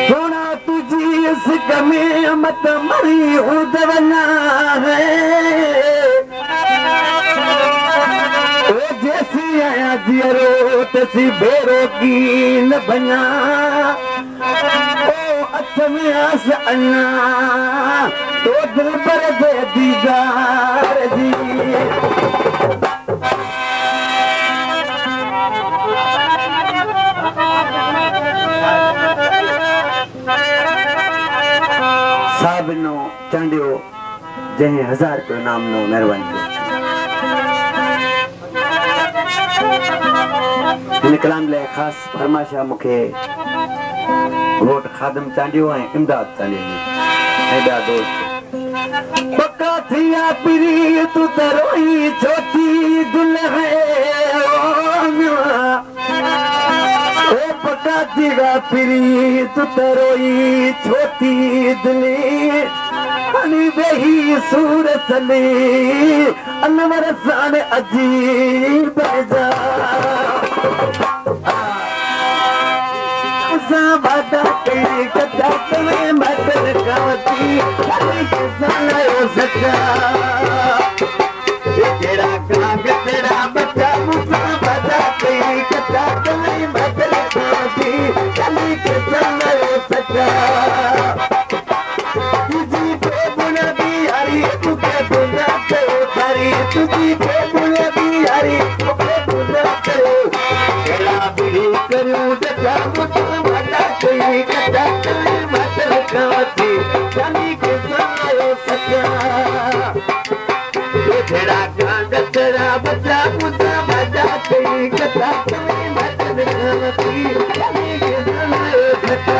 सोना तुझी इस गमे मत मरी उदवना है ओ जैसी आया जियरो तसी बेरो की न बना ओ में आस अन्ना तो दिल पर दे दीदार जी साबिनो चंडियो जहे 1000 रुपये नाम नो मेहरबानी इन कलाम ले खास फरमाशा मुखे वोट खादम चांडियो है इमदाद चांडियो है बा दोस्त पक्का थिया पिरी तू तरोई छोटी दिल है ओ पक्का थिया पिरी तू तरोई छोटी दिली हनी बेही सूरत ली अनवर सान अजीब जा बादा तेरी कथा तुम्हें मदद कावती कभी किसान हो सका तेरा कांग तेरा बच्चा मुझा बादा तेरी कथा तुम्हें मदद कावती कभी किसान हो सका तुझी पे बुना बिहारी तुझे बुना करो तारी तुझी पे बुना बिहारी तुझे बुना करो तेरा बिड़ी करूं जगा मुझा कोई कथा तुम्हें मदद कावती कभी किसान हो सका तेरा कांग तेरा बच्चा मुझा बादा तेरी कथा तुम्हें मदद कावती कभी किसान हो सका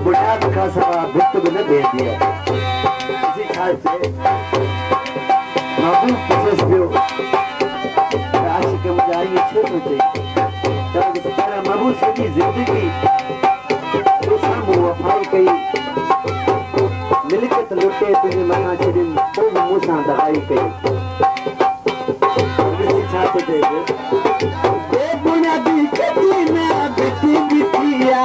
बुनियाद का सवा भित्त ने दे दिया इसी ख्याल से महबूब प्रोसेस भी आशिक मुजाहिद छोड़ दे तब सारा महबूब की जिंदगी तो सामू वफाई कई मिलकत लुटे तुझे मना छदिन तो मूसा दवाई कई इसी ख्याल से दे बुनियादी कदी में बिती बितिया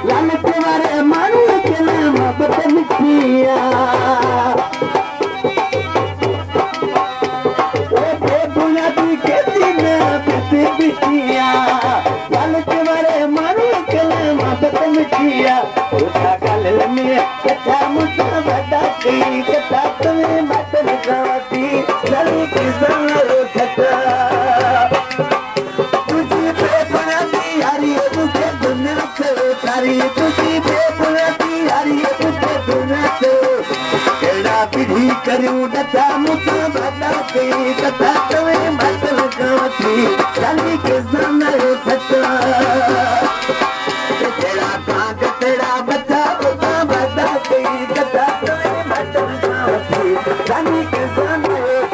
लालच वाले मानू के नाम बदल किया ओ बुनियादी के दिन बिती बितिया लालच वाले मानू के नाम बदल किया उठा कल में कथा मुझे बता की कथा तुम्हें बदल गाती चली किसान हो सका तुझी पे बुनियादी यारी मुझे दुनिया से तारी तुझी पे बुनियादी यारी मुझे दुनिया से तेरा पीढ़ी करूं डटा मुझे बता तेरी कथा तुम्हें बदल गाती चली किसान हो सका तेरा कांग तेरा बच्चा मुझे बता तेरी कथा तुम्हें बदल गाती चली किसान हो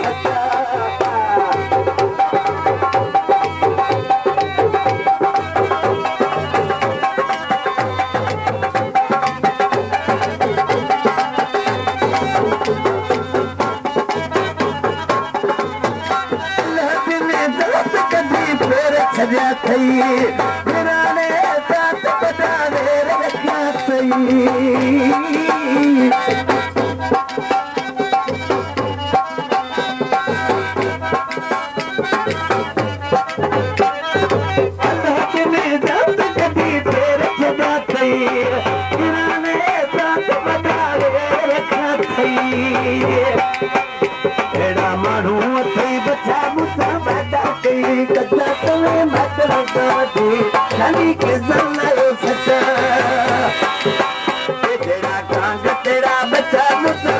छॾिया अथई घराने साथ बधाने रखिया अथई तेरा बच्चा मुझे